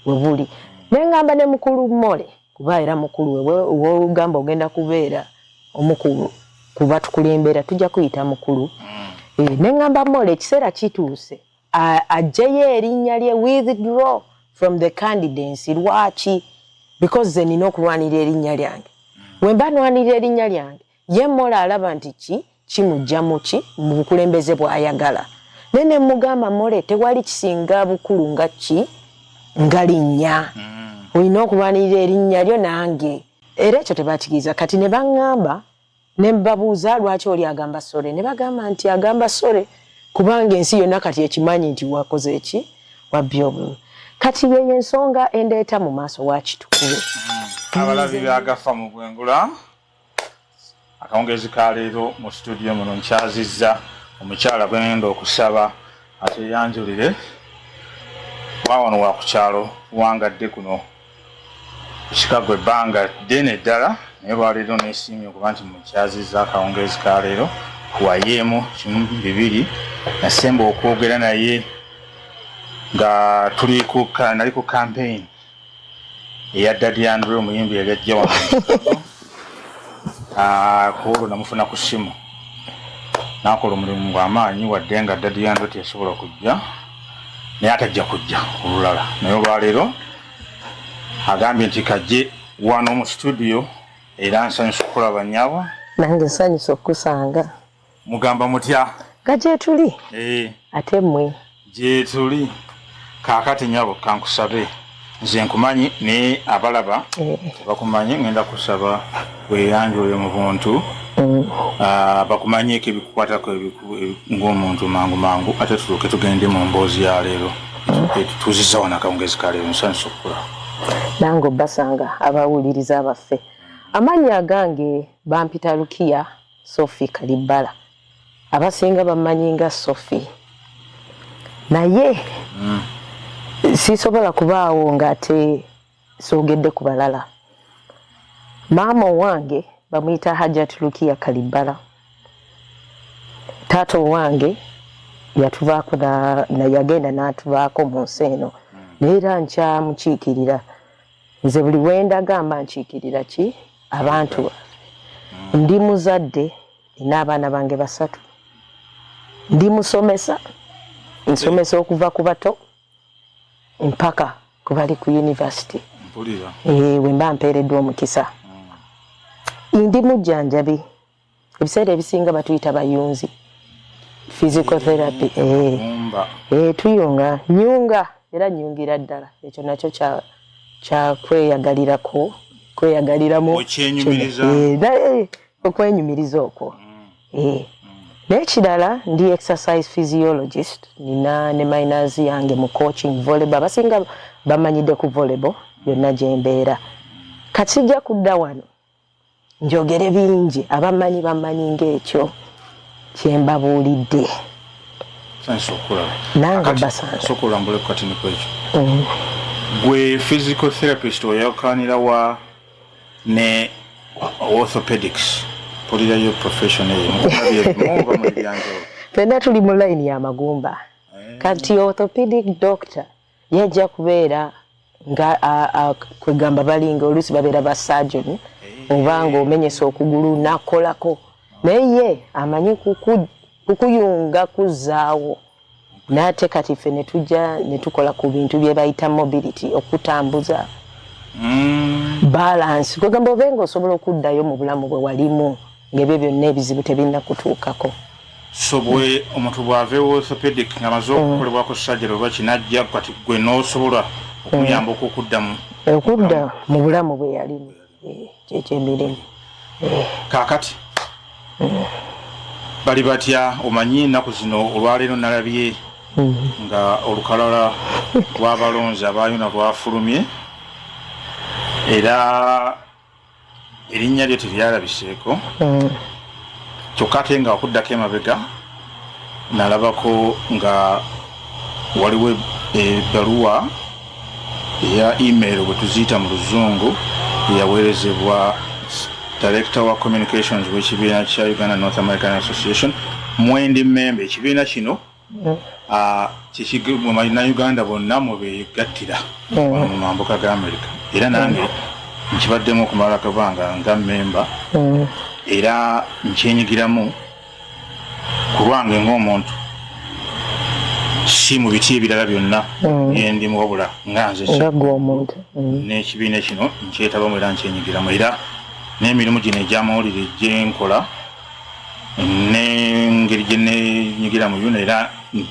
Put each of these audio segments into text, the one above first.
webuli nengamba ne mukulu mole kuba era mukulu wewe ugamba ogenda kubeera omukulu kuba tukulembera tujja kuyita mukulu nengamba mole ekiseera kituuse ajjayo erinnya lye withdraw from the candidacy lwaki because ze nina okulwanira erinnya lyange wemba nwanira erinnya lyange ye mole alaba nti kimujja muki mu bukulembeze bw'ayagala nene mugamba mole tewali kisinga bukulu nga linnya olina okulwanirira erinnya lyo nange era ekyo tebakigiza kati ne baŋŋamba ne mbabuuza lwaki oli agamba sole ne bagamba nti agamba sole kubanga ensi yonna kati ekimanyi nti wakoze eki wabbye obululu kati yenye ensonga endeeta mu maaso wa Kitukube abalabi byagafa mu bwengula akawungezi ka leero mu studio muno nkyazizza omukyala bwengenda okusaba ate yanjulire wawano wa ku kyalo wangadde kuno Chicago ebbanga ddene ddala naye lwaleero neesiimye okuba nti mukyazizza akawungezi ka leero wayeemu kimu bibiri nasemba okwogera naye nga nali ku campaign eya Daddy Andrew omuyimbi yali ajja wano kuolwo namufuna ku ssimu nakola omulimu gw'amaanyi wadde nga Daddy Andrew teyasobola kujja naye atajja kujja olulala naye olwaleero agambye nti kajje wano mu studio era nsanyusa okulaba nnyabo nange nsanyusa okusanga mugamba mutya nga gyetuli ate mmwe gyetuli kaakati nnyabo kankusabe nze nkumanyi naye abalaba bakumanyi ngenda kusaba weyanjule mu buntu bakumanyeko ebikukwatako ng'omuntu mangu ate tuluke tugende mu mboozi ya leero tutuuzizza wano akawungezi ka leero nsanyusa okukula nange basanga abawuliriza abaffe amannya agange bampita Lukiya Sophie Kalibala abasinga bamanyi nga Sophie naye sisobola kubaawo ng'ate soogedde ku balala maama wange bamuyita Hajjat Lukiya Kalibala taata wange yatuvaako yagenda n'atuvaako mu nsi eno naye era nkyamukiikirira nze buli wenda gamba nkiikirira ki abantu ndi muzadde nina abaana bange 3 ndi musomesa nsomesa okuva ku bato mpaka ku bali ku university wemba mpeereddwa omukisa ndi mujjanjabi ebiseera ebisinga batuyita bayunzi physical therapy tuyunga nyunga era nyungira ddala ekyo nakyo kya kweyagaliramu okwenyumiriza okwo n'ekirala ndi exercise physiologist nina ne minors yange mu coaching volleyball abasinga bamanyidde ku volleyball yonna gyembeera kakijja kudda wano njogere bingi abamanyi bamanyi ng'ekyo kyembabuulidde nange basansokulambule kukatini kwekyo gwe physical therapist oyakanira wa ne orthopedics polirayo profession fenna tuli mu line ya magumba kati orthopedic doctor yajja kubeera nga kwegamba balinga oluusi babeera ba surgeon obanga omenyesa okugulu nakolako naye amanyi kukuyunga kuzaawo nate kati ffe netujja netukola ku bintu bye bayita mobility okutambuza balance kwegamba obenga osobola okuddayo mu bulamu bwe walimu ng'ebyo byonna ebizibu tebirina kutuukako so bwe omuntu bw'aveewo orthopedic ng'amaze okukolebwako surgery oba kinajja kati gwe n'osobola okuyamba okudda mu bulamu bwe yalimu kyekyemirimu kaakati bali batya omanyi ennaku zino olwaleero nalabye nga olukalala lwa Balonzi abayuna lwafulumye era erinnya lyo teryalabiseeko kyokka ate nga okuddako emabega nalabako nga waliwo ebbaluwa eya email bwe tuziyita mu luzungu eyaweerezebwa director wa communications w'ekibiina kya Uganda North American Association mwendi member ekibiina kino kikigwe na Uganda bonna mubegattira mu mambuka ga America era nange nkibaddemu okumala kabanga nga member era nkyenyigiramu kulwange ng'omuntu si mu biti ebirala byonna ndi mu wabula nga nze n'ekibiina kino nkyetabamu era nkyenyigiramu era n'emirimu gino egy'amawulire gyenkola n'engeri gye neenyigira mu yuna era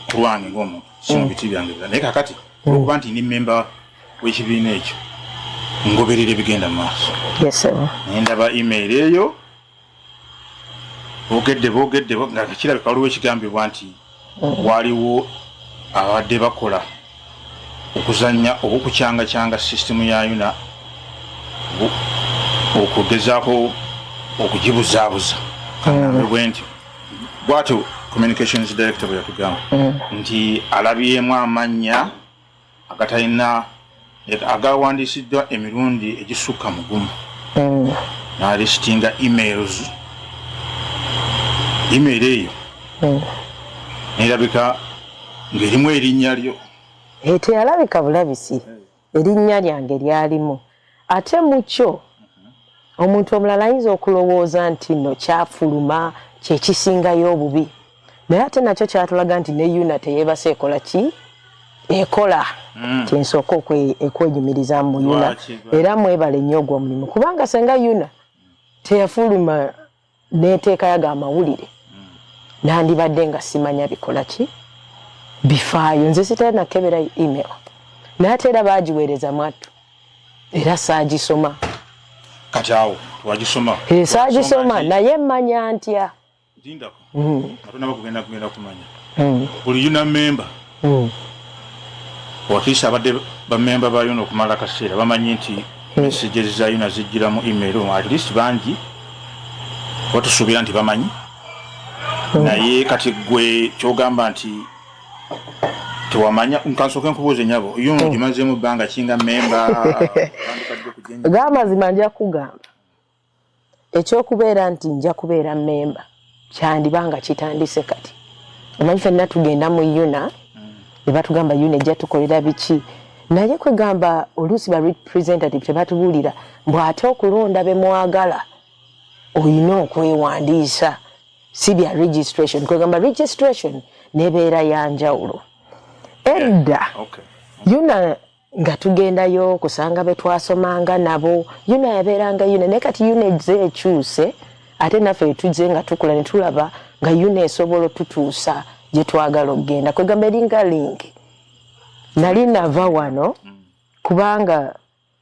kulwange ng'omuntu si mu biti byange birala naye kakati olwokuba nti ndi memba w'ekibiina ekyo ngoberera ebigenda mu maaso naye ndaba email eyo boogedde nga kirabika waliwo ekigambibwa nti waliwo abadde bakola okuzannya oba okucyangacyanga sisitemu ya yuna okugezaako okugibuzaabuza bwe nti bwatyo communications director bwe yatugamba nti alabyemu amannya agatalina agawandiisiddwa emirundi egisukka mu gumu n'alisitinga email eyo nerabika ng'erimu erinnya lyo teyalabika bulabisi erinnya lyange lyalimu ate mu kyo omuntu omulala ayinza okulowooza nti no kyafuluma kyekisingayo obubi naye ate nakyo kyatulaga nti ne yuna teyeebase ekola ki ekola kyensooka okwenyumiriza mu yuna era mwebale nnyo ogw'omulimu kubanga senga yuna teyafuluma n'eteekayo g'amawulire nandibadde nga simanya bikola ki bifaayo nze sitali nakebera email naye ate era baagiweereza mwattu era saagisoma kati awo twagisoma saagisoma naye mmanya ntya zindako atonaba kugenda kumanya buli yuna memba wakisa abadde bamemba ba yuna okumala akaseera bamanyi nti messages za yuna zijjiramu email at least bangi watusuubira nti bamanyi naye kati gwe kyogamba nti tewamanya nkansooke nkubuuze nyabo yuna ogimazeemu ebbanga kinga memba gamazima nja kugamba ekyokubeera nti nja kubeera memba kyandibanga kitandise kati omanyi ffenna tugenda mu yuna ne batugamba yuna ejja tukolera biki naye kwegamba oluusi ba representative tebatubuulira mbw ate okulonda be mwagala olina okwewandiisa si bya registration kwegamba registration nebeera yanjawulo edda yuna nga tugendayo kusanga be twasomanga nabo yuna yabeeranga yuna naye kati yuna ezze ekyuse ate naffe tujze nga tukula ne tulaba nga yuna esobola otutuusa gye twagala okugenda kwegamba eringa linki nali nava wano kubanga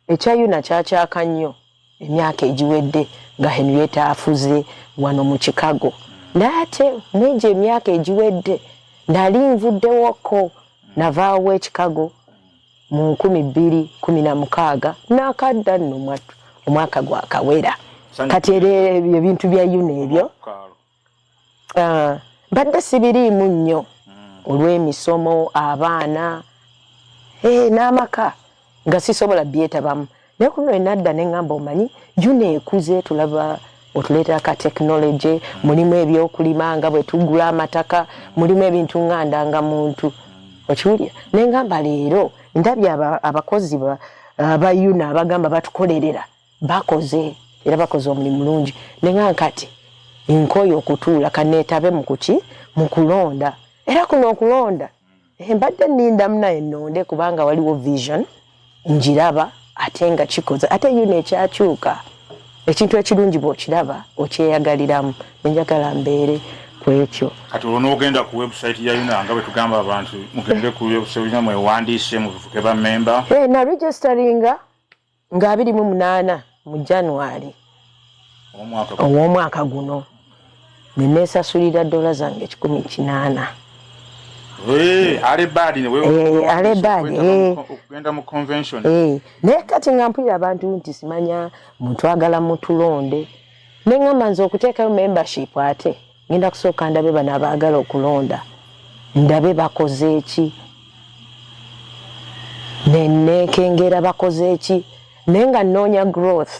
ekya yuna kyakyaka nnyo emyaka egiwedde nga Henrietta afuze wano mu Chicago naye ate mwegyo emyaka egiwedde nali nvuddewoko navaawo e Chicago mu 2016 n'akadda nno mwattu omwaka gwakawera kati era ebintu bya yuna ebyo mbadde sibiriimu nnyo olw'emisomo abaana n'amaka nga sisobola byetabamu naye kuno enadda neŋŋamba omanyi yuna ekuze tulaba otuleetera ka tekinologi mulimu ebyokulima nga bwe tugula amataka mulimu ebintu ŋŋandanga muntu okiwulira neŋŋamba leero ndabye abakozi aba yuna abagamba batukolerera bakoze era bakoze omulimu mulungi neŋŋamba kati nkoyo okutuula kaneetabe mu kuki mu kulonda era kuno okulonda mbadde nnindamu naye nnonde kubanga waliwo vision njiraba ate nga kikoze ate yuna ekyakyuka ekintu ekirungi bw'okiraba okyeyagaliramu nenjagala mbeere ku ekyo kati onoogenda ku website ya yuna nga bwe tugamba abantu mugende ku website ya mwewandiise mufuke ba memba na registeringa nga 28 mu January omwaka guno neneesasulira dola zange 18 alebadi okugenda mu convention naye kati nga mpulira abantu nti simanya mutwagala mutulonde neŋŋamba nze okuteekayo membership ate ngenda kusooka ndabe bano abaagala okulonda ndabe bakoze eki neneekengera bakoze eki naye nga nnoonya growth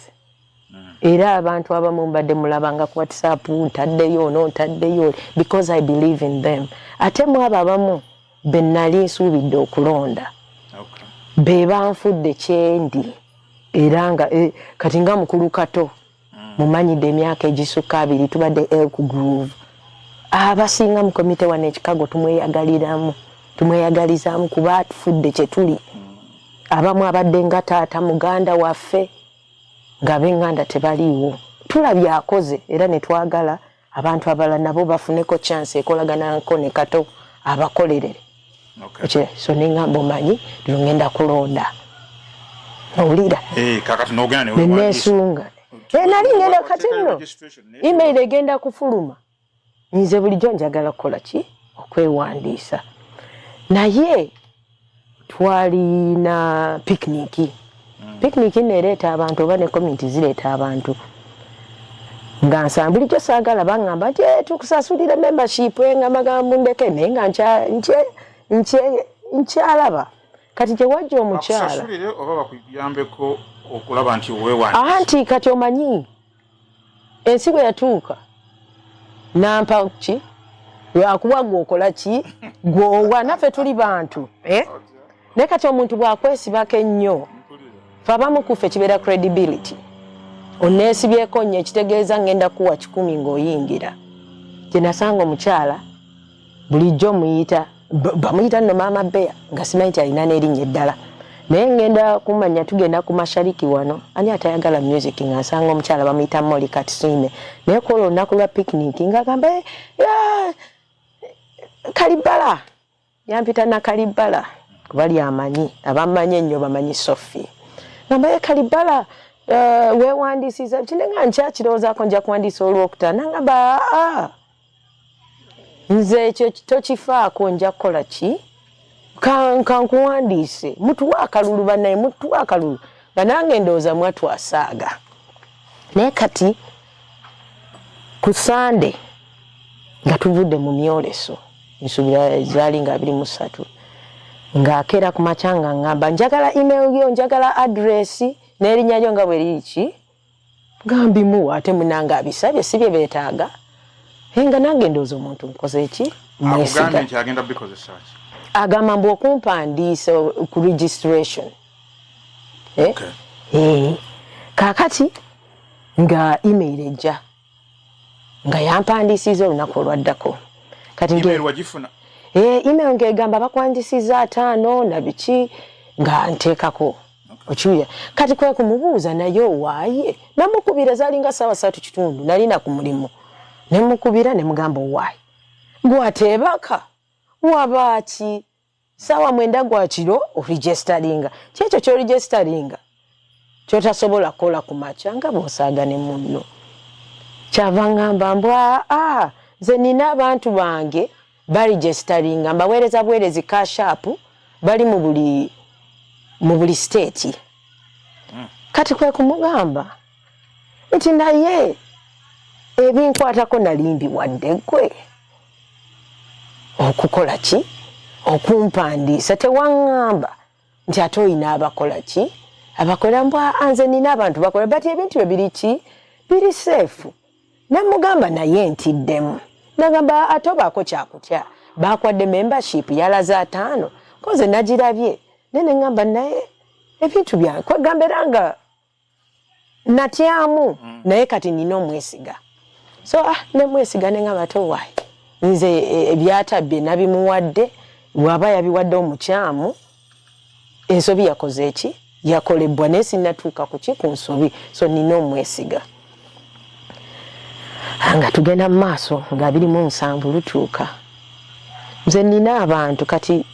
Era abantu abamu mbadde mulabanga ku WhatsApp ntaddeyo because I believe in them. Ate mu abo abamu be nnali nsuubidde okulonda be banfudde kyendi era nga kati nga mukulu kato mumanyidde emyaka egisukka 2 tubadde Elk Groove. Abasinga mu komite wano ekikago tumweyagalizaamu kuba tufudde kye tuli. Abamu abadde nga taata muganda waffe nga benganda tebaliiwo. Tulabye akoze era ne twagala abantu abalala nabo bafuneko chance ekolaganako ne kato abakolerere. So nengamba omanyi ngenda kulonda. Owulira? Kakati n'ogenda nesunga. Nali ngenda kati nno. Email egenda kufuluma. Nze bulijjo njagala kukola ki? Okwewandiisa. Naye twalina picnic. Picnic nereeta abantu oba ne community zireeta abantu. Nga nsambulijjo saagala bangamba nti tukusasulira membership nga magambo ndeke naye nga nkyalaba. Kati gye wajja omukyala. Bakusasulire oba bakuyambeko okulaba nti weewandisa. Anti kati omanyi ensi bwe yatuuka nampa ki lwakuba gwokola ki gwowa naffe tuli bantu naye kati omuntu bwakwesibako ennyo fe abamu kuffe kibeera credibility oneesibyeko nnyo ekitegeeza ngenda kuwa 10 ng'oyingira. Gye nasanga omukyala bulijjo muyita bamuyita nno maama Bea nga simanyi nti alina n'erinnya eddala naye ngenda kumanya tugenda ku mashariki wano ani atayagala music nga nsanga omukyala bamuyita Molly Katsime naye ku olunaku lwa picnic ng'agamba Kalibala yampita na Kalibala kubali amanyi abamanyi ennyo bamanyi Sophie ngamba Kalibala weewandisiza kinenga nkyakirowoozaako nja kuwandiisa olwokutaano ngamba nze ekyo tokifaako nja kukola ki kankuwandiise mutuwa akalulu bannaye mutuwa akalulu nga nange ndowooza mwatwasaaga. Naye kati ku Sande nga tuvudde mu myoleso nsuubira zaali nga 23 ng'akeera ku makya nga ngamba njagala email yo njagala address n'erinnya lyo nga bwe liri ki gambimuwa ate munanga abisabye si bye beetaaga nga nange ndowooza omuntu nkoze eki akugambye nti agenda bikozesa ki agamba mbu okumpandiisa ku registration. Kaakati nga email ejja nga yampandiisiza olunaku olwaddako. Kati email wagifuna? Email ng'egamba bakwandisiza 5 na biki nga nteekako okiwulira. Kati kwe kumubuuza naye owaaye namukubira zaali nga ssaawa 3:30 nalina ku mulimu ne mukubira ne mugamba owaaye gwateebaka wabaaki ssaawa 9 gwa kiro oregisteringa kyekyo ky'oregisteringa kyotasobola kukola ku makya nga bw'osaaga ne munno. Kyava ngamba mbwa nze nina abantu bange baregisteringa mbaweereza buweerezi kashapu bali mu buli state. Kati kwe kumugamba nti naye ebinkwatako nalimbi wadde gwe okukola ki okumpandiisa tewaŋŋamba nti ate oyina abakola ki abakola mbwa nze nina abantu bakola bati ebintu ebiri ki biri seefu. Namugamba naye ntiddemu nagamba ate obaako kyakutya bakwadde membership yalaze 5 koze nagirabye nene ngamba naye ebintu byange kwegamba era nga natyamu naye kati nina omwesiga so nemwesiga nengamba ate owaaye nze ebyatabye nabimuwadde bw'aba yabiwadde omukyamu ensobi yakoze eki yakolebwa naye sinnatuuka ku ki ku nsobi so nina omwesiga. Nga tugenda mu maaso nga 27 lutuuka nze nina abantu kati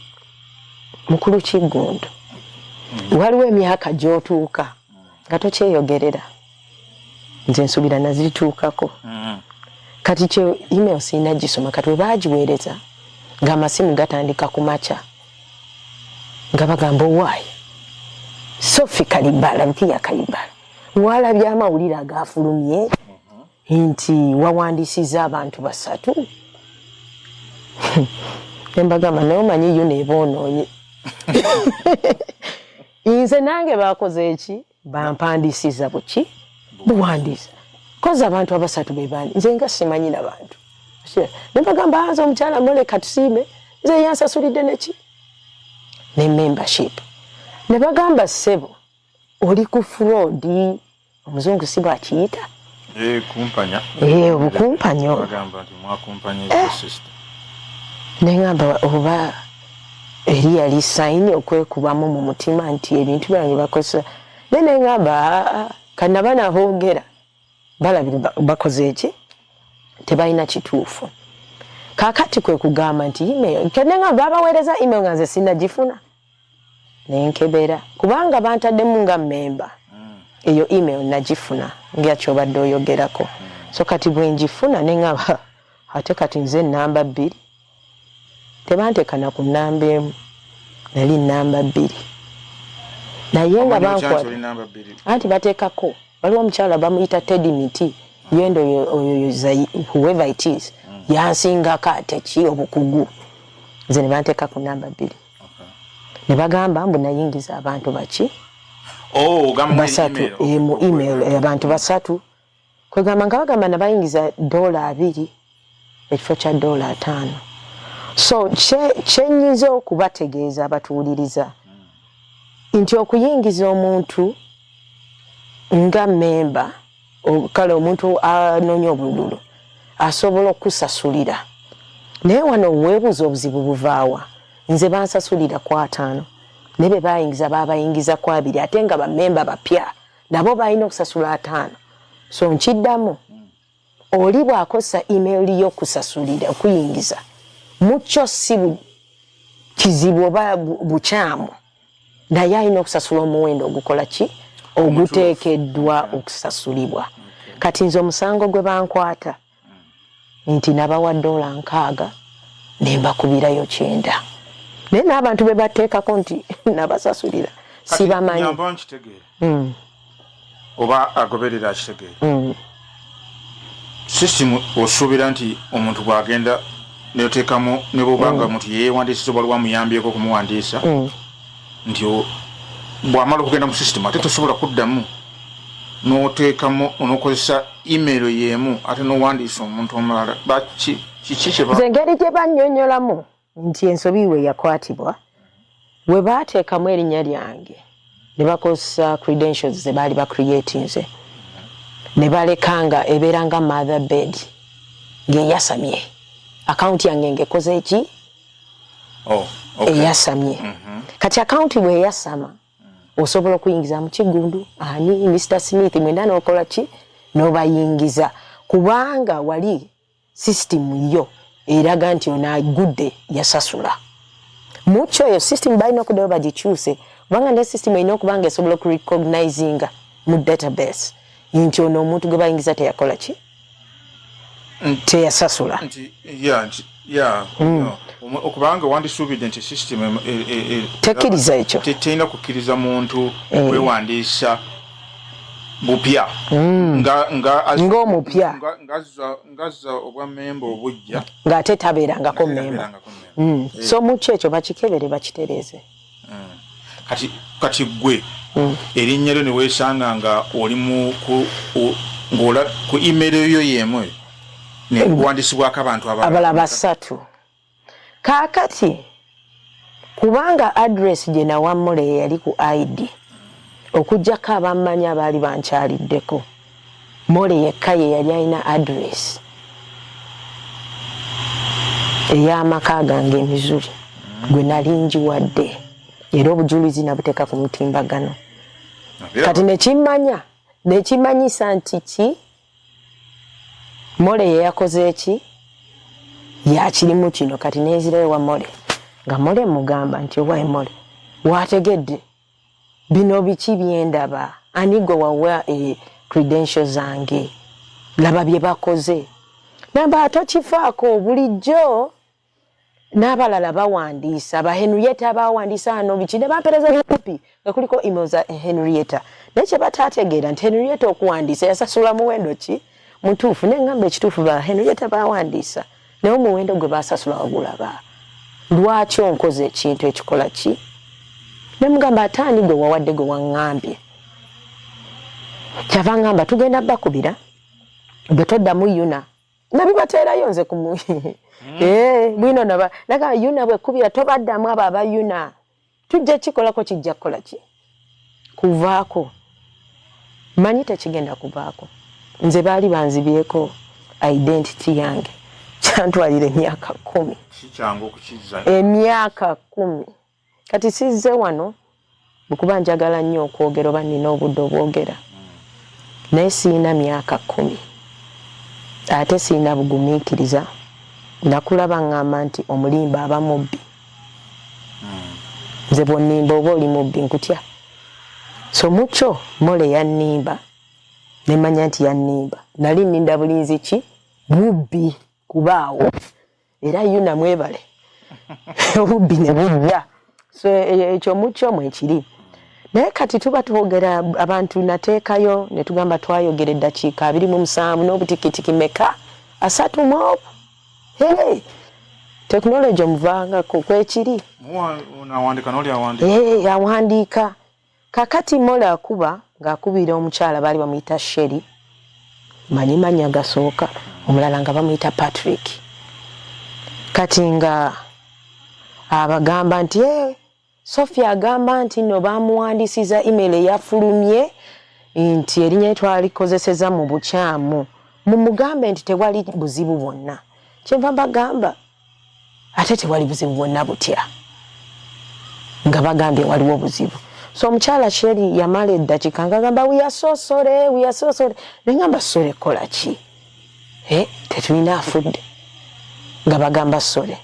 mukulu Kiggundu waliwo emyaka gy'otuuka nga tokyeyogerera nze nsuubira nazituukako kati kyo email sina gisoma kati we baagiweereza ng'amasimu gatandika ku makya nga bagamba owaaye Sophie Kalibala Lukiya Kalibala walabye amawulire agafulumye nti wawandisiza abantu 3 embagamba naye omanyi yo neeboonoonye nze nange bakoze eki bampandisiza buki buwandiisa koza abantu abasatu bebandi nze nga simanyi n'abantu ne bagamba aza omukyala Mole katusiime nze yansasulidde neki ne membership ne bagamba ssebo oli ku fraud omuzungu si bw'akiyita kumpanya obukumpanyo bagamba nti mwakumpanya system ne ngamba oba eri yali sayini okwekubamu mu mutima nti ebintu byange bakosa ne ngamba kana bana boogera balabira bakoze eki tebalina kituufu kakati kwe kugamba nti email kene ngamba babaweereza email nga nze sinagifuna nenkebera kubanga bantaddemu nga memba eyo email nagifuna nga kyobadde oyogerako so kati bwe njifuna ne ngamba ate kati nze namba 2 tebantekana ku namba emu nali namba 2 naye nga bankwata anti bateekako waliwo omukyala bamuyita Teddy Miti yendo oyo whoever it is yansingako ate ki obukugu nze ne banteeka ku namba 2 ne bagamba mbu nayingiza abantu baki basatu mu email abantu basatu kwegamba nga bagamba nabayingiza $2 ekifo kya $5 so kyenyiza okubategeeza abatuwuliriza nti okuyingiza omuntu nga memba kale omuntu anoonya obululu asobola okusasulira naye wano weebuuza obuzibu buvaawa nze bansasulira ku 5 ne be bayingiza babayingiza ku 2 ate nga bamemba bapya nabo balina okusasula 5 so nkiddamu oli bw'akosa email y'okusasulira okuyingiza mucho si kizibu oba bukyamu naye alina okusasula omuwendo ogukola ki oguteekeddwa okusasulibwa kati nze omusango gwe bankwata nti nabawa $6 ne mbakubirayo 9 naye n'abantu be bateekako nti nabasasulira sibamanyi oba agoberera akitegeere system osuubira nti omuntu bw'agenda neoteekamu ne bw'obanga omuntu yeewandiisiza oba lwamuyambyeko okumuwandiisa nti bw'amala okugenda mu system ate tosobola kuddamu n'oteekamu onokozesa email yeemu ate n'owandiisa omuntu omulala kiki nze engeri gye bannyonnyolamu nti ensobi we yakwatibwa we baateekamu erinnya lyange ne bakozesa credentials ze baali bacreatinze ne balekanga ebeera nga mother bed ng'eyasamye akaunti yange ng'ekoze eki eyasamye kati akaunti bwe eyasama osobola okuyingiza mu kigundu ani Mr. Smith mwenda n'okola ki n'obayingiza kubanga wali system yo eraga nti ono agudde yasasula mukyo eyo system balina okuddayo bagikyuse kubanga ne system erina okubanga esobola okurecognizinga mu database nti ono omuntu gwe bayingiza teyakola ki teyasasula okubanga wandisuubidde nti system tekkiriza ekyo tetulina kukkiriza muntu kwewandiisa bupya ng'omupya ngazza obwa memba obujja ng'ate tabeerangako memba so mukyo ekyo bakikebere bakitereeze kati gwe erinnya lyo ne weesanga nga oli ng'ola ku email yo yeemu ne kuwandiisibwako abantu abala basatu kaakati kubanga address gye nawammule yali ku ID okujjako abammanyi abaali bankyaliddeko Mole yekka ye yali alina address ey'amaka gange emizuli gwe nali njiwadde era obujulizi nabuteeka ku mutimbagano kati nekimanyisa nti ki Mole yeyakoze eki yakirimu kino kati neezirayo wa Mole nga Mole mugamba nti owaye Mole wategedde bino biki byendaba ani gwe wawa credentials zange laba bye bakoze namba atokifaako bulijjo n'abalala bawandiisa ba Henrietta bawandiisa ano biki ne bampereza bikupi nga kuliko email za Henrietta naye kye bataategeera nti Henrietta okuwandiisa yasasula muwendo ki mutuufu neŋŋamba ekituufu ba Henrietta bawandiisa naye omuwendo gwe basasula wagulaba lwaki onkoze ekintu ekikola ki ne mugamba ate ani gwe wawadde gwe waŋŋambye kyava ngamba tugenda bakubira bwe toddamu yuna nabibateerayo nze ku bwino naga yuna bwe kubira tobaddamu abo aba yuna tujja kikolako kijja kukola ki kuvaako manyi tekigenda kuvaako nze baali banzibyeko identity yange kyantwalira emyaka 10 kikyangu okukiza emyaka 10 kati sizze wano bukuba njagala nnyo okwogera oba nina obudde obwogera naye siina myaka 10 ate siina bugumiikiriza nakulaba ngamba nti omulimba aba mubbi nze bwonnimba oba oli mubbi nkutya so mucho mole yannimba nemanya nti yannimba nali nninda bulinzi ki bubbi kubaawo era yuna mwebale bubbi ne bujja so ekyo mucho mwekiri naye kati tuba twogera abantu nateekayo ne tugamba twayogera eddakiika 27 n'obutikitiki meka 3 mobu technology omuvanga kwekiri unawandika noli awandika yawandiika kakati mola akuba ng'akubira omukyala baali bamuyita Sheri manyi manya gasooka omulala nga bamuyita Patrick kati nga abagamba nti Sophia agamba nti no bamuwandisiza email eyafulumye nti erinnya twalikozeseza mu bukyamu mumugambe nti tewali buzibu bwonna kyenva bagamba ate tewali buzibu bwonna butya nga bagambye waliwo buzibu so omukyala Sheri yamala eddakiika ngagamba we are so sorry nengamba sorry kola ki tetulina afudde nga bagamba sorry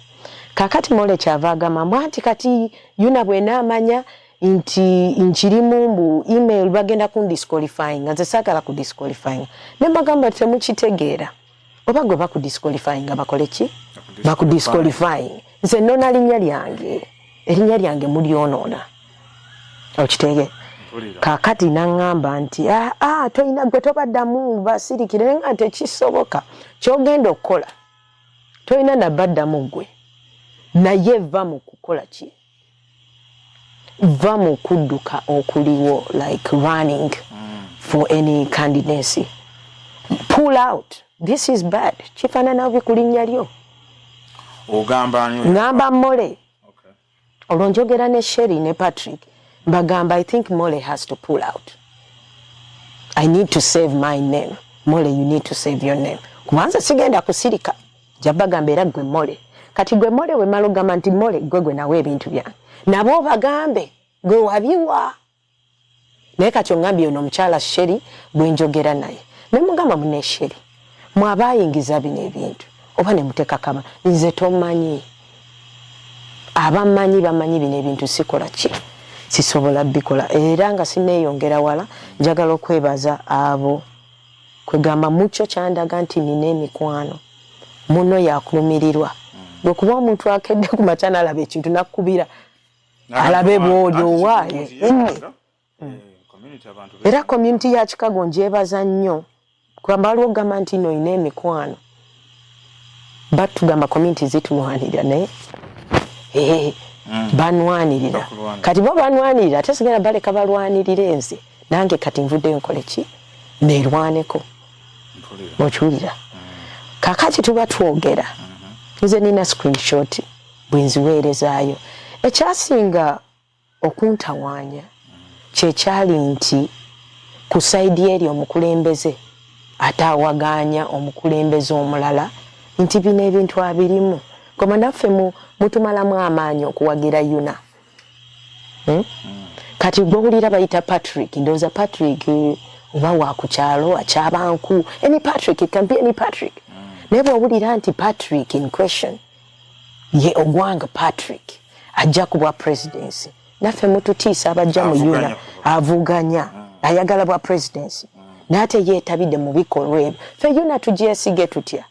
kakati mole kyava agamba nti kati yuna bwenaamanya nti nkirimu mbu email bagenda kundisqualifying nze saagala kudisqualifying ne bagamba temukitegeera oba gwe bakudisqualifying bakole ki bakudisqualifying nze nona linnya lyange erinnya lyange mulyonoona okitege kakati nangamba nti toyina gwe tobaddamu basirikire nga tekisoboka kyogenda okukola toyina nabaddamu gwe naye va mu kukola ki va mu kudduka okuliwo like running for any candidacy pull out this is bad kifaanana bubi ku linnya lyo ngamba mole olwo njogera ne Sheri ne Patrick mbagamba I think Mole has to pull out. I need to save my name. Mole, you need to save your name. Kumanza sigenda kusirika jabagamba era gwe Mole kati gwe Mole we malugamba nti Mole gwe nawe ebintu byange nabo bagambe gwe wabiwa naye kati ongambye ono omukyala Sheri bwe njogera naye ne mugamba mune Sheri mwabayingiza bino ebintu oba ne muteka kama nze tomanyi abamanyi bamanyi bino ebintu sikola ki sisobola bikola era nga sineeyongera wala njagala okwebaza abo kwegamba mucho kyandaga nti nina emikwano muno yakulumirirwa bwekuba omuntu akedde ku matana alabe ekintu nakubira alabe bwolyo waayo era community ya Chicago njebaza nnyo kwamba waliwo gamba nti no ina emikwano batugamba community zitulwanirira naye banwanirira kati bo banwanirira ate sigenda baleka balwanirire nze nange kati nvudde nkole ki neerwaneko okiwulira kakati tuba twogera nze nina screenshot bwenziweerezaayo ekyasinga okuntawaanya kyekyali nti ku saidi eri omukulembeze ataawaganya omukulembeze omulala nti bino ebintu abirimu koma naffe mutumalamu amaanyi okuwagira yuna kati gwowulira bayita Patrick ndowooza Patrick oba wakukyalo akyabanku any Patrick it can be any Patrick naye bwowulira nti Patrick in question ye ogwanga Patrick ajja kubwa presidency naffe mututiisa abajja mu yuna avuganya ayagala bwa presidency nate yeetabidde mu bikolwa ebyo ffe yuna tugyesige tutya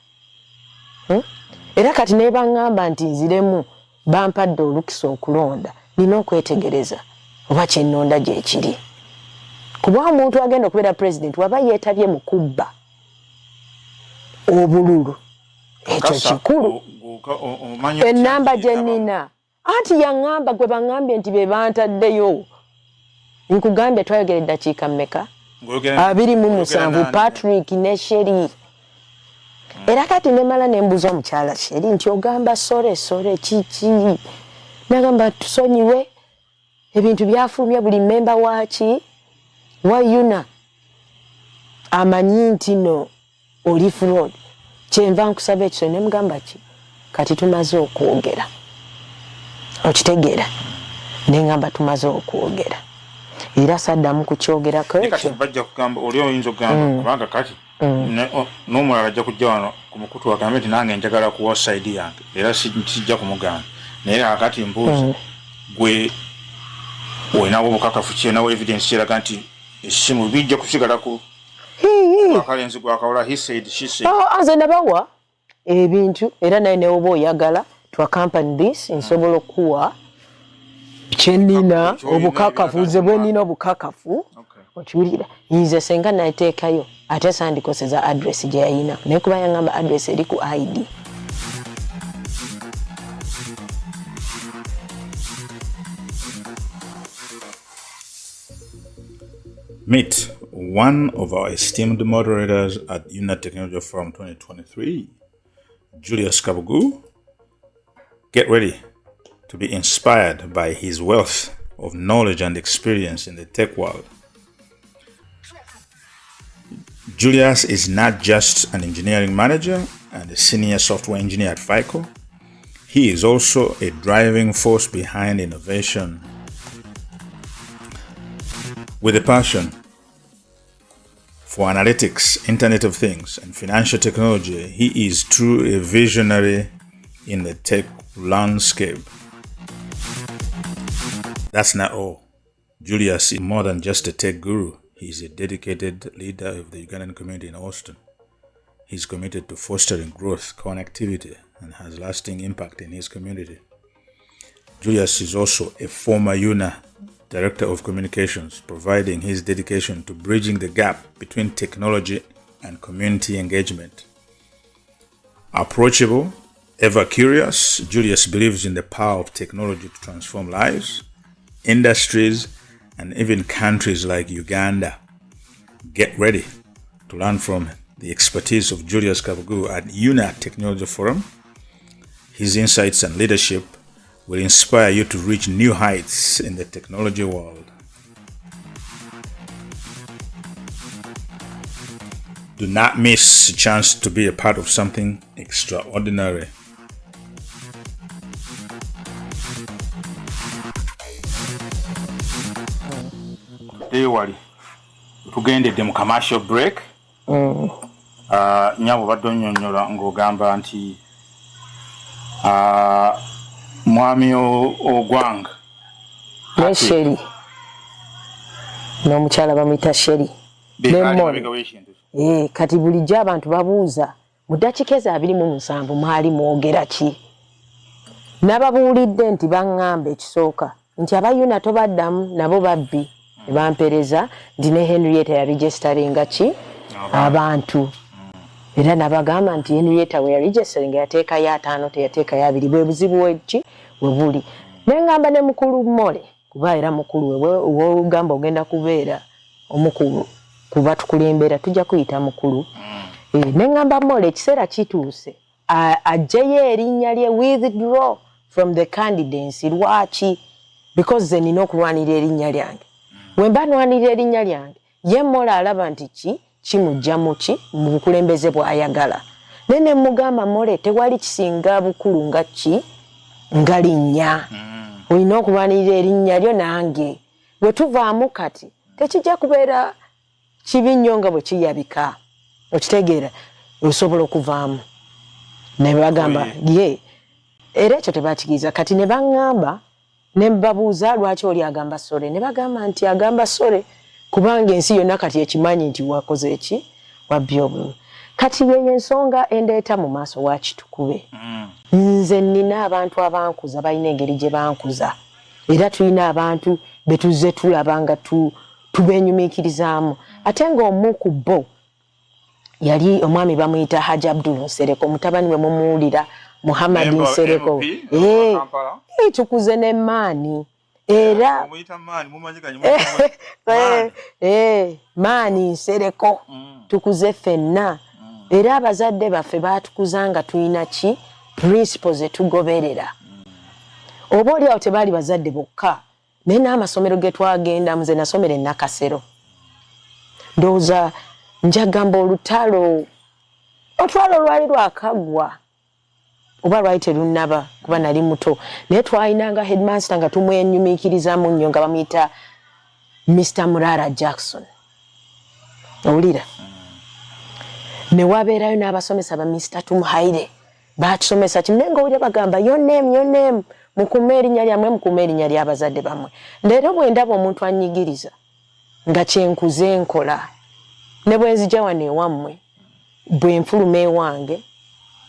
era kati ne bangamba nti nziremu bampadde olukisa okulonda nina okwetegereza oba kyennonda gyekiri kuba omuntu agenda okubeera president waba yeetabye mu kubba obululu ekyo kikulu ennamba gye nnina anti yaŋŋamba gwe baŋŋambye nti be bantaddeyo nkugambye twayogera eddakiika mmeka 27 Patrick ne Sheri. Era kati nemala nembuza omukyala Sheri nti ogamba sore kiki. Nagamba tusonyiwe ebintu byafulumye buli memba waaki wayuna amanyi nti no oli fraud. Kyenva nkusaba ekyo ne mugamba ki kati tumaze okwogera. Okitegeera nengamba tumaze okwogera. Era saddamu kukyogerako ekyo. Kati bajja kugamba oli oyinza okugamba kubanga kati n'omulala ajja kujja wano ku mukutu agambe nti nange njagala kuwa side yange era sijja kumugamba naye akati mbuuza gwe olinawo obukakafu ki olinawo evidence kiraga nti essimu bijja kusigala ku akalenzi gwakawula he said she said. Anze nabawa ebintu era naye ne oba oyagala to accompany this nsobola okuwa kyenina obukakafu nze bwe nina obukakafu okiwulira nze senga nateekayo ate sandikoseza address gye yayina naye kuba yangamba address eri ku ID. Meet one of our esteemed moderators at UNA Technology Forum 2023, Julius Kabugu. Get ready to be inspired by his wealth of knowledge and experience in the tech world. Julius is not just an engineering manager and a senior software engineer at FICO. He is also a driving force behind innovation. With a passion for analytics, Internet of Things, and financial technology, he is truly a visionary in the tech landscape. That's not all. Julius is more than just a tech guru. He is a dedicated leader of the Ugandan community in Austin. He's committed to fostering growth, connectivity, and has lasting impact in his community. Julius is also a former UNA Director of Communications, providing his dedication to bridging the gap between technology and community engagement. Approachable, ever curious, Julius believes in the power of technology to transform lives, industries, and even countries like Uganda. Get ready to learn from the expertise of Julius Kabugu at UNA Technology Forum. His insights and leadership will inspire you to reach new heights in the technology world. Do not miss a chance to be a part of something extraordinary. Ewali tugendedde mu commercial break. Nyabo badde nnyonnyola ng'ogamba nti mwami ogwanga ne Sheri n'omukyala bamuyita Sheri kati bulijjo abantu babuuza mu ddakiika ezo 27 mwali mwogera ki? Nababuulidde nti baŋŋamba ekisooka nti abayuna tobaddamu nabo babbi ne bampereza nti ne Henrietta yaregisteringa ki abantu era nabagamba nti Henrietta we yaregisteringa yateekayo 5 teyateekayo 2 bwe buzibu weki we buli. Nengamba ne mukulu Mole kuba era mukulu we w'olugamba ogenda kubeera omukulu kuba tukulembera tujja kuyita mukulu. Nengamba Mole ekiseera kituuse ajjeyo erinnya lye withdraw from the candidacy. Lwaki? Because ze nina okulwanira erinnya lyange. Bwe mba nwanira erinnya lyange ye Mole alaba nti kimujja mu ki mu bukulembeze bw'ayagala. Nene mugamba Mole tewali kisinga bukulu nga ki nga linnya. Olina okulwanirira erinnya lyo nange. Bwe tuvaamu kati tekijja kubeera kibi nnyo nga bwe kiyabika. Okitegeera osobola okuvaamu. Ne bagamba ye era ekyo tebakigiriza kati ne baŋŋamba ne mbabuuza lwaki oli agamba sore ne bagamba nti agamba sore kubanga ensi yonna kati ekimanyi nti wakoze eki wabbye obulumi. Kati yenye ensonga endeeta mu maaso wa Kitukube. Nze nina abantu abankuza balina engeri gye bankuza era tulina abantu betuze tulabanga tubenyumiikirizaamu ate ng'omu ku bo yali omwami bamuyita Haji Abdul Nsereko mutabani we mumuwulira Muhammad Nsereko tukuze ne maani era omuyita maani mumanyikanye maani nsereko tukuze ffenna era abazadde baffe batukuzanga tulina ki principles etugoberera oba oli awo tebaali bazadde bokka naye n'amasomero ge twagendamu ze nasomera e Nakasero ndowooza njagamba olutalo lwali lwakaggwa oba lwali terunnaba kuba nali muto naye twalinanga headmaster nga tumwenyumiikirizamu nnyo nga bamuyita Mr. Murara Jackson owulira ne wabeerayo n'abasomesa ba Mr. Tumuhaire batusomesa kimye ng'owulira bagamba your name mukume erinnya lyammwe mukume erinnya ly'abazadde bammwe leero bwe ndaba omuntu annyigiriza nga kyenkuze nkola ne bwe nzija wano ewammwe bwe nfuluma ewange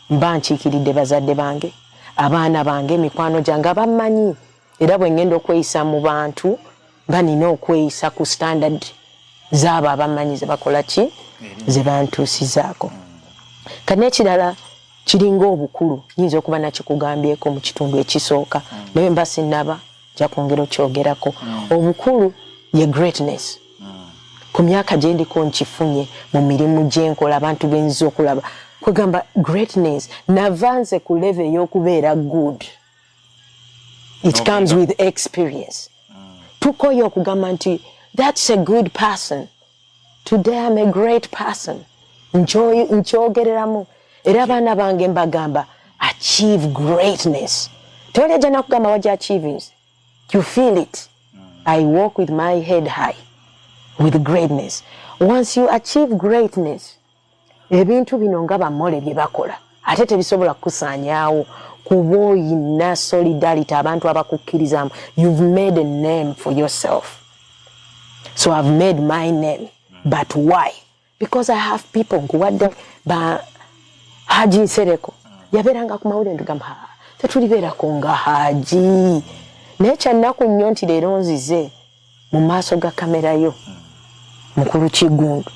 mba nkiikiridde bazadde bange abaana bange mikwano gyange abammanyi era bwe ngenda okweyisa mu bantu mba nina okweyisa ku standard z'abo abammanyi ze bakola ki ze bantuusizaako kati n'ekirala kiringa obukulu nyinza okuba nakikugambyeko mu kitundu ekisooka naye mba sinnaba ja kwongera okyogerako obukulu ye greatness ku myaka gye ndiko nkifunye mu mirimu gye nkola abantu benziza okulaba kwegamba greatness navanze ku level ey'okubeera good it comes with experience tukoye okugamba nti that's a good person today I'm a great person nkyogereramu era abaana bange mbagamba achieve greatness tewalyaja nakugamba waja achievings you feel it I walk with my head high with greatness once you achieve greatness ebintu bino nga bamole bye bakola ate tebisobola kukusaanyaawo kuba oyina solidarity abantu abakukkirizamu you've made a name for yourself so I've made my name but why because I have people nkuwadde ba Haji Nsereko yabeeranga ku mawulire ndugamba tetulibeerako nga Haji naye kyannaku nnyo nti leero nzize mu maaso ga kamera yo mukulu Kigundu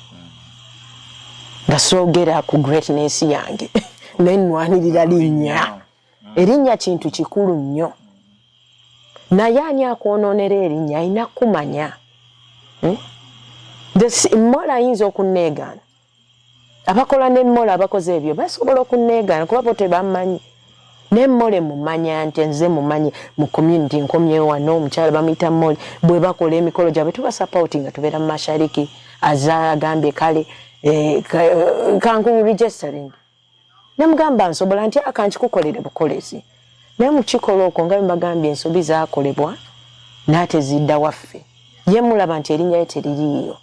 nga soogera ku greatness yange naye nnwanirira linnya erinnya kintu kikulu nnyo naye ani akwonoonera erinnya alina kumanya mola ayinza okunneegaana abakola n'emmola abakoze ebyo basobola okunneegaana kuba bo tebammanyi n'emmole mumanya nti nze mumanyi mu community nkomyewo wano omukyala bamuyita mmole bwe bakola emikolo gyabwe tubasapoti nga tubeera mu mashariki azagambye kale kanku registering namugamba nsobola nti akankikukolere bukolezi naye mukikola okwo nga bembagambye ensobi zaakolebwa naate zidda waffe ye mulaba nti erinnya ye teririiyo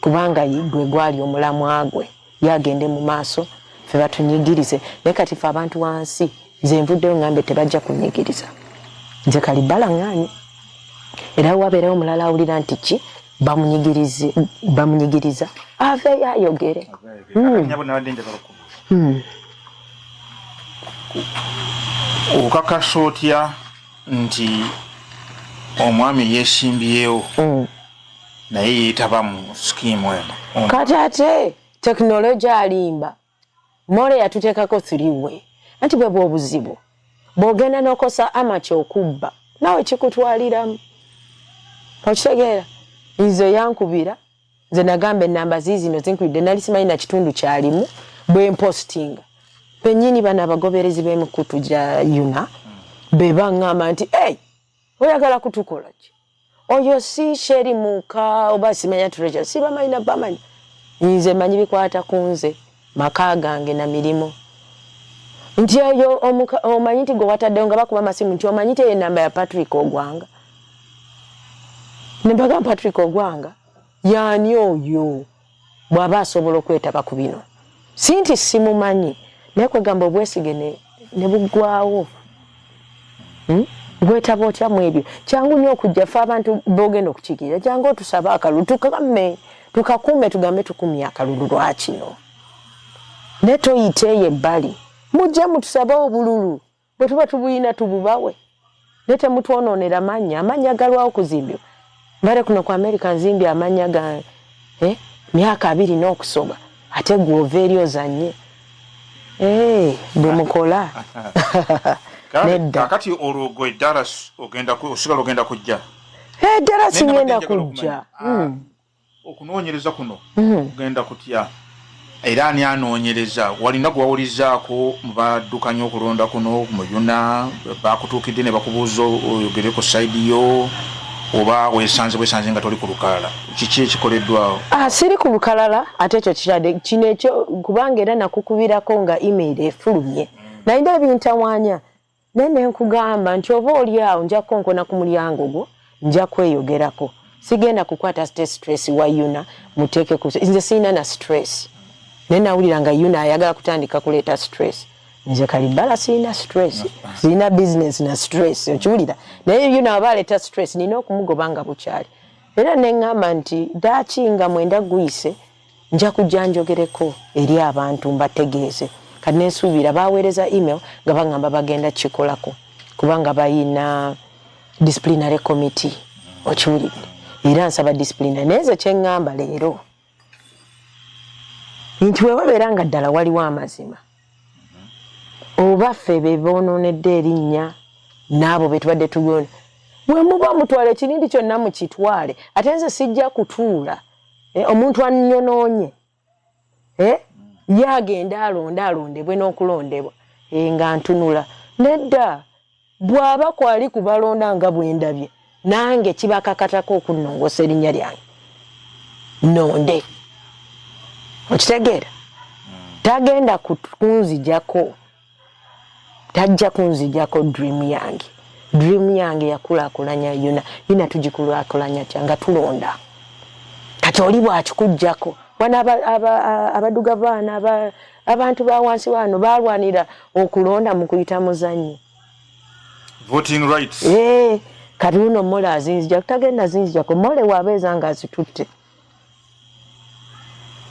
kubanga gwe gwali omulamwa gwe yagende mu maaso ffe batunyigirize naye kati ffe abantu wansi nze nvuddeyo ngambe tebajja kunyigiriza nze Kalibala ng'anyi era wabeerayo omulala awulira nti ki bamunyigiriza aveeyo ayogere okakasa otya nti omwami yeesimbyewo naye yeetaba mu skiimu eno kati ate tekinologiya alimba mole yatuteekako 3-way anti bwe bw'obuzibu bw'ogenda n'okosa amaca okubba nawe kikutwaliramu okitegeera nze yankubira nze nagamba ennamba ziizino zinkulidde nali simanyi na kitundu kyalimu bwe mpostinga pennyini bano abagoberezi b'emikutu gya yuna be baŋŋamba nti oyagala kutukola ki oyo si sheri muka oba simanya treasure si bamanyi na bamanyi nze manyi bikwata ku nze maka gange na mirimu nti oyo omanyi nti gwe wataddeyo nga bakuba amasimu nti omanyi te enamba ya Patrick Ogwanga ne mbagamba Patrick Ogwanga yaani oyo bw'aba asobola okwetaba ku bino si nti simumanyi naye kwegamba obwesige ne buggwawo gwetaba otya mu ebyo kyangu nnyo okujja ffe abantu boogenda okukiikirira kyangu otusaba akalulu tukakuume tugambe tukumye akalulu lwakino ne toyiteeyo ebbali mujje mutusabe obululu bwe tuba tubuyina tububawe ne temutwonoonera amannya galwawo kuzimbibwa mbale kuno ku America nzimbye amannya ga myaka 2 n'okusoba ate gw'ova eri ozanye bwe mukola kakati olwo Dallas osigala ogenda kujja Dallas ngenda kujja okunoonyereza kuno ogenda kutya era ani anoonyereza walina gwawulizaako mu baddukanya okulonda kuno mu Yuna bakutuukidde ne bakubuuza oyogere ku sayidi yo oba weesanze nga toli ku Lukalala kiki ekikoleddwawo? Siri ku Lukalala ate ekyo kitadde kino ekyo kubanga era nakukubirako nga email efulumye nayina ebintawaanya naye ne nkugamba nti oba oli awo nja konkona ku mulyango gwo nja kweyogerako sigenda kukwata stress wa Yuna muteeke ku nze sirina na stress naye nawulira nga Yuna ayagala kutandika kuleeta stress nze Kalibala sirina stress sirina business na stress okiwulira naye Yuna aba aleeta stress nina okumugoba nga bukyali era ne ŋŋamba nti ddaaki nga mwenda guyise nja kujja njogereko eri abantu mbategeeze kati nensuubira baweereza email nga baŋŋamba bagenda kikolako kubanga bayina disciplinary committee okiwulire era nsaba disciplinary naye nze kyeŋŋamba leero nti wewabeera nga ddala waliwo amazima oba ffe be boonoonedde erinnya n'abo be tubadde tugona bwe muba mutwala ekirindi kyonna mukitwale ate nze sijja kutuula omuntu annyonoonye ye agenda alondebwe n'okulondebwa nga ntunula nedda bw'aba kwali kubalonda nga bwendabye nange kibakakatako okunnongosa erinnya lyange nonde okitegeera tagenda kunzijako tajja kunzijako dream yange yakulaakulanya Yuna tugikulaakulanya nga tulonda kati oli bwakikujjako wana abaduga baana abantu ba wansi wano balwanira okulonda mu kuyita muzannyo voting rights kati uno Mole azinzija tagenda zinzijako Mole wabeeza nga azitutte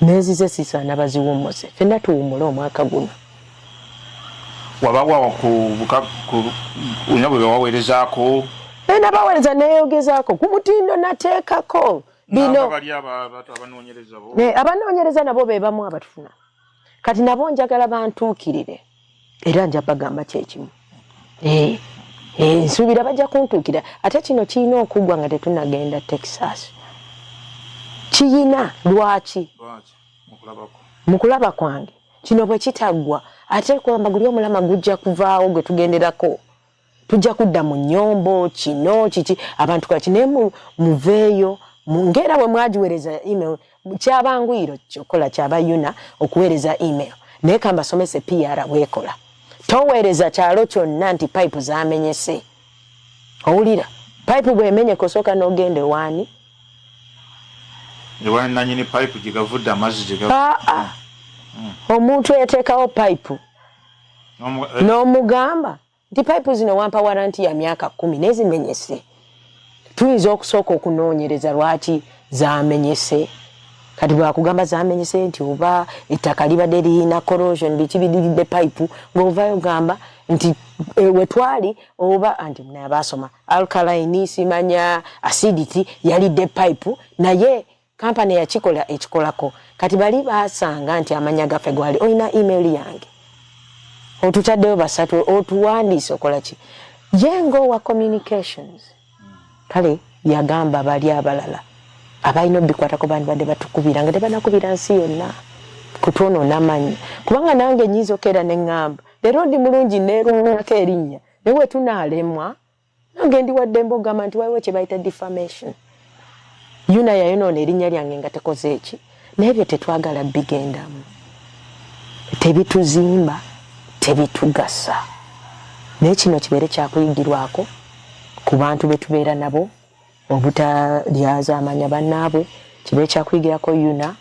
nezize sisaana baziwummuze ffenna tuwummule omwaka guno wabawa unyabwe waweerezaako nabaweereza neeyogezaako ku mutindo nateekako bino abanoonyereza nabo be bamu abatufuna kati nabo njagala bantuukirire era nja bagamba kyekimu nsuubira bajja kuntuukira ate kino kirina okuggwa nga tetunagenda Texas kiyina lwaki mu kulaba kwange kino bwe kitaggwa ate kwamba guli omulama gujja kuvaawo gwe tugenderako tujja kudda mu nnyombo kino kiki abantu kati naye muveeyo ngera bwe mwagiweereza email kyabangwiro kyokola kyaba Yuna okuweereza email naye kambasomese PR bwekola toweereza kyalo kyonna nti pipe zamenyese owulira pipe bwemenye kosooka n'ogende waani ewani nanyini pipe gigavudde amazzi omuntu yateekawo pipe n'omugamba nti pipe zino wampa waranti ya myaka 10 nezimenyese tuyinza okusooka okunoonyereza lwaki zamenyese kati bwakugamba zamenyese nti oba ettaka libadde lirina corrosion biki bidiridde pipe ng'ovaayo gamba nti wetwali oba anti naye basoma alkaline simanya acidity yalidde pipe naye kampani yakikola ekikolako kati bali basanga nti amanya gaffe gwali olina email yange otutaddeyo basatu otuwandiise okola ki yengo wa communications kale yagamba bali abalala abalina obikwatako bandi badde batukubira nga tebanakubira nsi yonna kutwonoona amannya kubanga nange nyiza okeera ne ŋŋamba leero ndi mulungi neerumako erinnya naye we tunaalemwa nange ndi wadde mbogamba nti waliwo kye bayita defamation Yuna yayonoona erinnya lyange nga tekoze eki naye ebyo tetwagala bigendamu tebituzimba tebitugasa naye kino kibeere kyakuyigirwako ku bantu be tubeera nabo obutalyaza amanya bannaabwe kibeere kyakuyigirako Yuna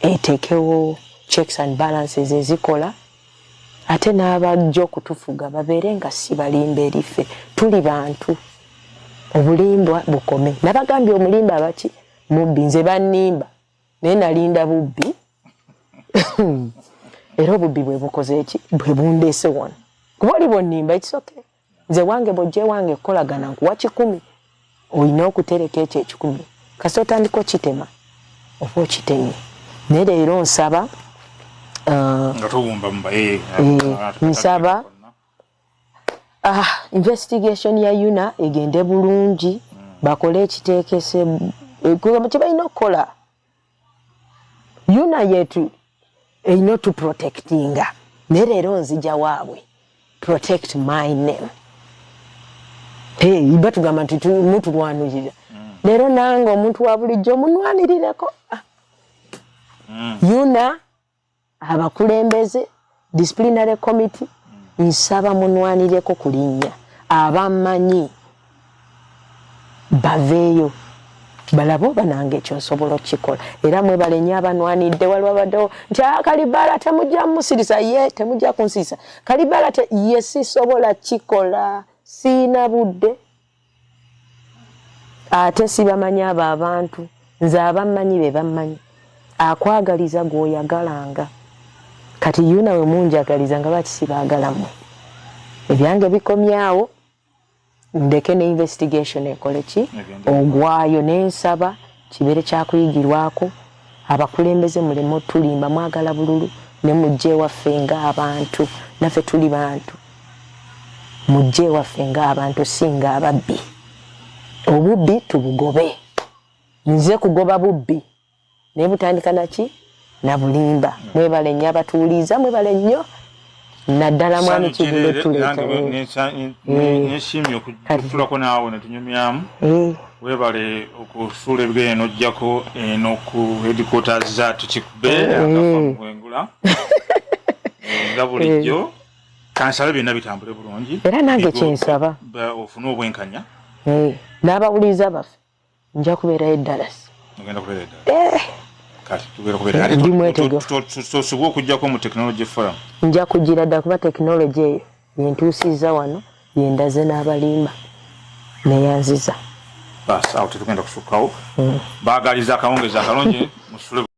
eteekewo checks and balances ezikola ate n'abajja okutufuga babeere nga si balimba eriffe tuli bantu obulimbwa bukome nabagambye omulimba abaki mubbi nze bannimba naye nalinda bubbi era obubbi bwe bukoze eki bwe bundeese wano kuba oli bwonnimba ekisoke nze wange bwojje wange kukolagana nkuwa 10 olina okutereka ekyo 10 kasi otandika okitema oba okitemye naye leero nsaba nsaba investigation ya yuna egende bulungi bakole ekiteekese kye balina okukola yuna yetu erina tuprotectinga naye leero nzija waabwe protect my name batugamba nti mutulwanirira leero nange omuntu wa bulijjo munwanirireko yuna abakulembeze disciplinary committee nsaba munwanireko ku linnya abamanyi baveeyo balabe oba nange ekyo nsobola okukikola era mwebale nnyo abanwanidde waliwo baddewo nti Kalibala temujja musirisa ye temujja kunsirisa Kalibala ye sisobola kikola siina budde ate sibamanyi abo abantu nze abamanyi be bamanyi akwagaliza gw'oyagalanga kati yuna we munjagaliza nga lwaki sibaagalamu ebyange bikomyawo ndeke ne investigation ekole ki ogwayo nensaba kibere kyakuyigirwako abakulembeze mulemo tulimba mwagala bululu ne mujje waffe ng'abantu naffe tuli bantu mujje waffe ng'abantu singa ababbi obubbi tubugobe nze kugoba bubbi naye butandika naki na bulimba mwebale nnyo abatuuliza mwebale nnyo naddala mwami kibule tuleeta neshimye okutulako naawe netunyumyamu webale okusuula ebigere eno ojjako eno ku headquarters za Tukikube akafa mubwengula nga bulijjo kansabe byonna bitambule bulungi era nange kyensaba ofune obwenkanya n'abawuliza baffe nja kubeerayo Dallas ogenda kubeera eddala kati tubeera kubeera tusobwe okugjako mu technology forum nja kugira dda kuba technology eyo yentuusiza wano yendaze n'abalimba neyanziza basi awo tetugenda kusukkawo baagaliza akawungezi akalungi musule